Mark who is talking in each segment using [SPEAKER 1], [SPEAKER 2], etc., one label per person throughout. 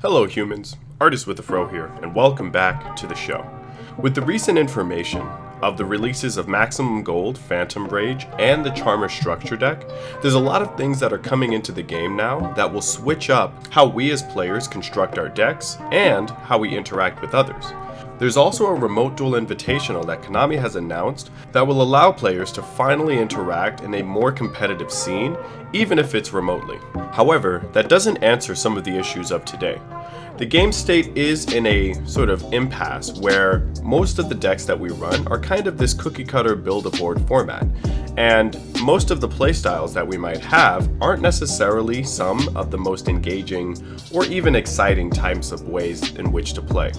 [SPEAKER 1] Hello humans, Artist with a Fro here, and welcome back to the show. With the recent information of the releases of Maximum Gold, Phantom Rage, and the Charmer Structure deck, there's a lot of things that are coming into the game now that will switch up how we as players construct our decks and how we interact with others. There's also a remote duel invitational that Konami has announced that will allow players to finally interact in a more competitive scene, even if it's remotely. However, that doesn't answer some of the issues of today. The game state is in a sort of impasse where most of the decks that we run are kind of this cookie cutter build-a-board format, and most of the playstyles that we might have aren't necessarily some of the most engaging or even exciting types of ways in which to play.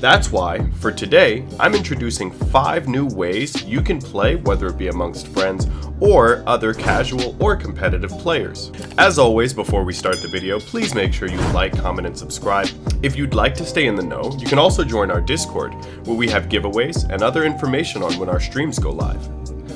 [SPEAKER 1] That's why, for today, I'm introducing 5 new ways you can play, whether it be amongst friends or other casual or competitive players. As always, before we start the video, please make sure you like, comment, and subscribe. If you'd like to stay in the know, you can also join our Discord, where we have giveaways and other information on when our streams go live.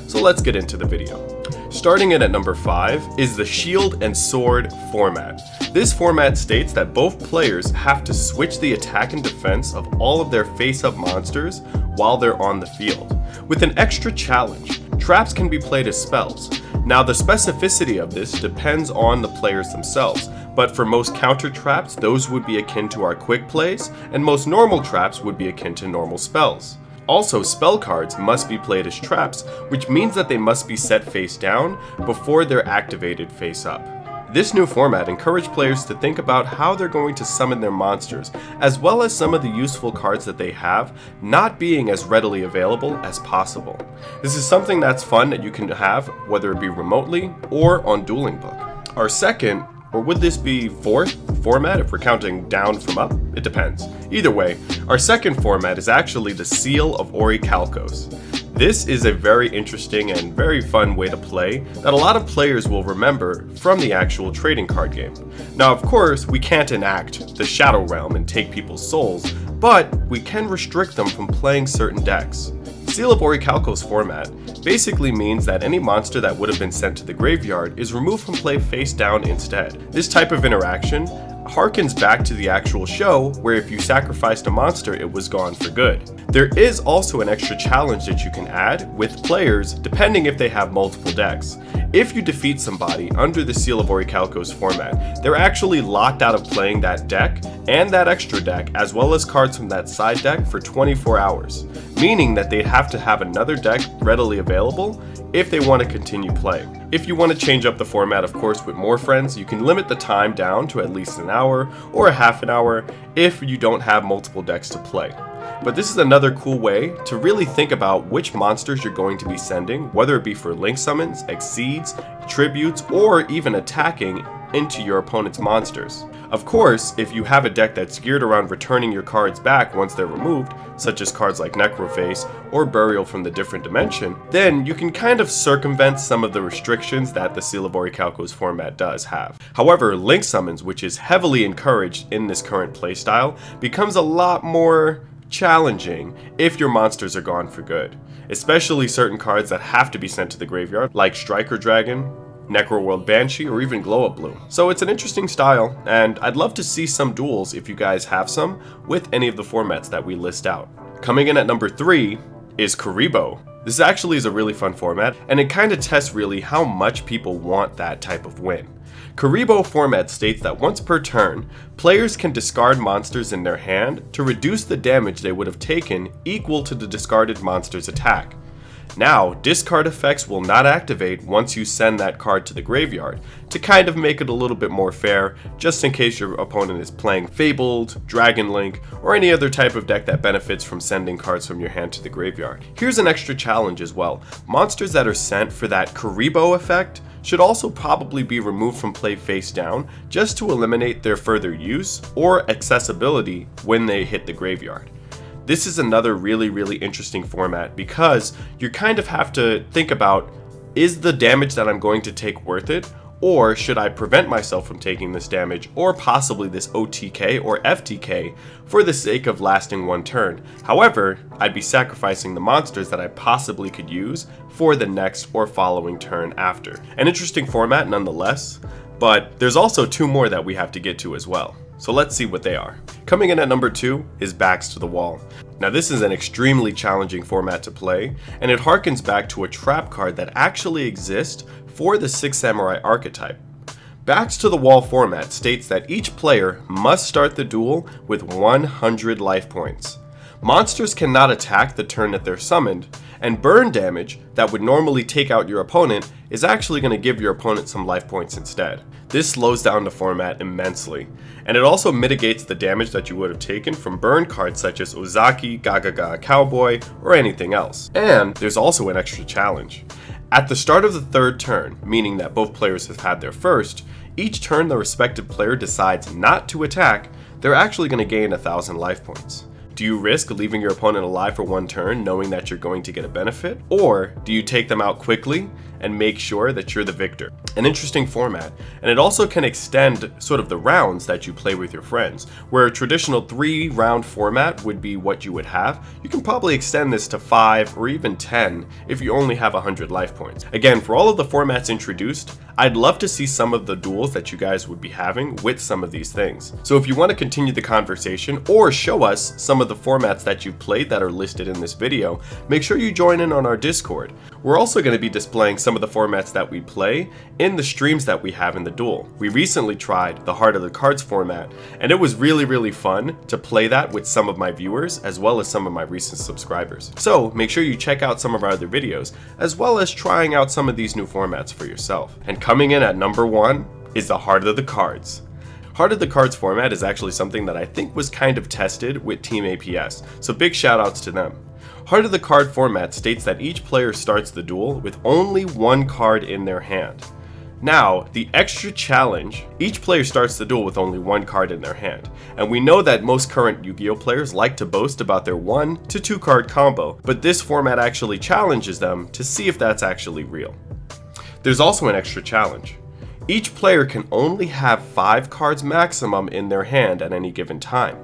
[SPEAKER 1] So let's get into the video. Starting in at number 5 is the Shield and Sword format. This format states that both players have to switch the attack and defense of all of their face-up monsters while they're on the field. With an extra challenge, traps can be played as spells. Now the specificity of this depends on the players themselves, but for most counter traps, those would be akin to our quick plays, and most normal traps would be akin to normal spells. Also, spell cards must be played as traps, which means that they must be set face down before they're activated face up. This new format encouraged players to think about how they're going to summon their monsters, as well as some of the useful cards that they have not being as readily available as possible. This is something that's fun that you can have, whether it be remotely or on Dueling Book. Our second, or would this be fourth format if we're counting down from up? It depends. Either way, our second format is actually the Seal of Orichalcos. This is a very interesting and very fun way to play that a lot of players will remember from the actual trading card game. Now of course, we can't enact the Shadow Realm and take people's souls, but we can restrict them from playing certain decks. Seal of Orichalco's format basically means that any monster that would have been sent to the graveyard is removed from play face down instead. This type of interaction harkens back to the actual show where if you sacrificed a monster, it was gone for good. There is also an extra challenge that you can add with players depending if they have multiple decks. If you defeat somebody under the Seal of Orichalco's format, they're actually locked out of playing that deck and that extra deck as well as cards from that side deck for 24 hours, meaning that they'd have to have another deck readily available if they want to continue playing. If you want to change up the format, of course, with more friends, you can limit the time down to at least an hour or a half an hour if you don't have multiple decks to play. But this is another cool way to really think about which monsters you're going to be sending, whether it be for link summons, exceeds, tributes, or even attacking into your opponent's monsters. Of course, if you have a deck that's geared around returning your cards back once they're removed, such as cards like Necroface or Burial from the Different Dimension, then you can kind of circumvent some of the restrictions that the Seal of Orichalco's format does have. However, link summons, which is heavily encouraged in this current playstyle, becomes a lot more challenging if your monsters are gone for good, especially certain cards that have to be sent to the graveyard, like Striker Dragon, Necroworld Banshee, or even Glow Up Blue. So it's an interesting style, and I'd love to see some duels if you guys have some with any of the formats that we list out. Coming in at number 3 is Kuribo. This actually is a really fun format, and it kind of tests really how much people want that type of win. Kuribo format states that once per turn, players can discard monsters in their hand to reduce the damage they would have taken equal to the discarded monster's attack. Now, discard effects will not activate once you send that card to the graveyard, to kind of make it a little bit more fair, just in case your opponent is playing Fabled, Dragon Link, or any other type of deck that benefits from sending cards from your hand to the graveyard. Here's an extra challenge as well. Monsters that are sent for that Kuribo effect should also probably be removed from play face down, just to eliminate their further use or accessibility when they hit the graveyard. This is another really interesting format because you kind of have to think about, is the damage that I'm going to take worth it? Or should I prevent myself from taking this damage or possibly this OTK or FTK for the sake of lasting one turn? However, I'd be sacrificing the monsters that I possibly could use for the next or following turn after. An interesting format nonetheless, but there's also 2 more that we have to get to as well. so let's see what they are. Coming in at number 2 is Backs to the Wall. Now this is an extremely challenging format to play, and it harkens back to a trap card that actually exists for the Six Samurai archetype. Backs to the Wall format states that each player must start the duel with 100 life points. Monsters cannot attack the turn that they're summoned, and burn damage that would normally take out your opponent is actually going to give your opponent some life points instead. This slows down the format immensely, and it also mitigates the damage that you would have taken from burn cards such as Ozaki, Gagaga Cowboy, or anything else. And there's also an extra challenge. At the start of the third turn, meaning that both players have had their first, each turn the respective player decides not to attack, they're actually going to gain 1,000 life points. Do you risk leaving your opponent alive for one turn knowing that you're going to get a benefit? Or do you take them out quickly and make sure that you're the victor? An interesting format, and it also can extend sort of the rounds that you play with your friends. Where a traditional 3-round format would be what you would have, you can probably extend this to 5 or even 10 if you only have 100 life points. Again, for all of the formats introduced, I'd love to see some of the duels that you guys would be having with some of these things. So if you want to continue the conversation or show us some of the formats that you've played that are listed in this video, make sure you join in on our Discord. We're also going to be displaying some of the formats that we play in the streams that we have in the duel. We recently tried the Heart of the Cards format, and it was really fun to play that with some of my viewers as well as some of my recent subscribers. So make sure you check out some of our other videos as well as trying out some of these new formats for yourself. And coming in at number 1 is the Heart of the Cards. Heart of the Cards format is actually something that I think was kind of tested with Team APS, so big shout outs to them. Heart of the Card format states that each player starts the duel with only one card in their hand. Now, the extra challenge, each player starts the duel with only one card in their hand, and we know that most current Yu-Gi-Oh players like to boast about their 1 to 2 card combo, but this format actually challenges them to see if that's actually real. There's also an extra challenge. Each player can only have 5 cards maximum in their hand at any given time.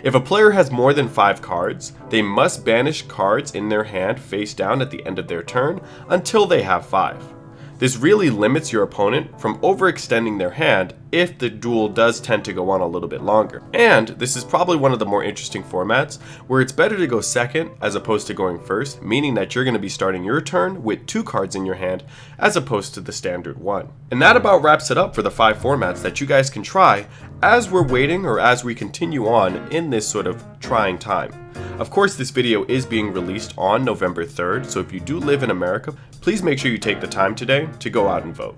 [SPEAKER 1] If a player has more than 5 cards, they must banish cards in their hand face down at the end of their turn until they have 5. This really limits your opponent from overextending their hand if the duel does tend to go on a little bit longer. And this is probably one of the more interesting formats where it's better to go second as opposed to going first, meaning that you're going to be starting your turn with 2 cards in your hand as opposed to the standard 1. And that about wraps it up for the 5 formats that you guys can try as we're waiting or as we continue on in this sort of trying time. Of course, this video is being released on November 3rd, so if you do live in America, please make sure you take the time today to go out and vote.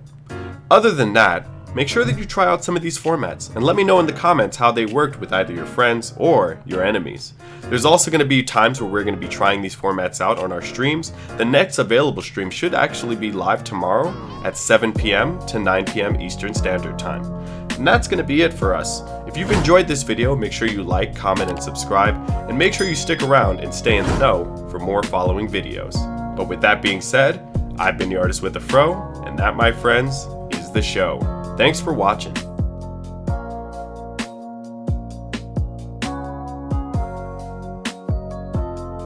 [SPEAKER 1] Other than that, make sure that you try out some of these formats and let me know in the comments how they worked with either your friends or your enemies. There's also going to be times where we're going to be trying these formats out on our streams. The next available stream should actually be live tomorrow at 7 p.m. to 9 p.m. Eastern Standard Time. And that's going to be it for us. If you've enjoyed this video, make sure you like, comment, and subscribe, and make sure you stick around and stay in the know for more following videos. But with that being said, I've been the Artist with the Fro, and that, my friends, is the show. Thanks for watching.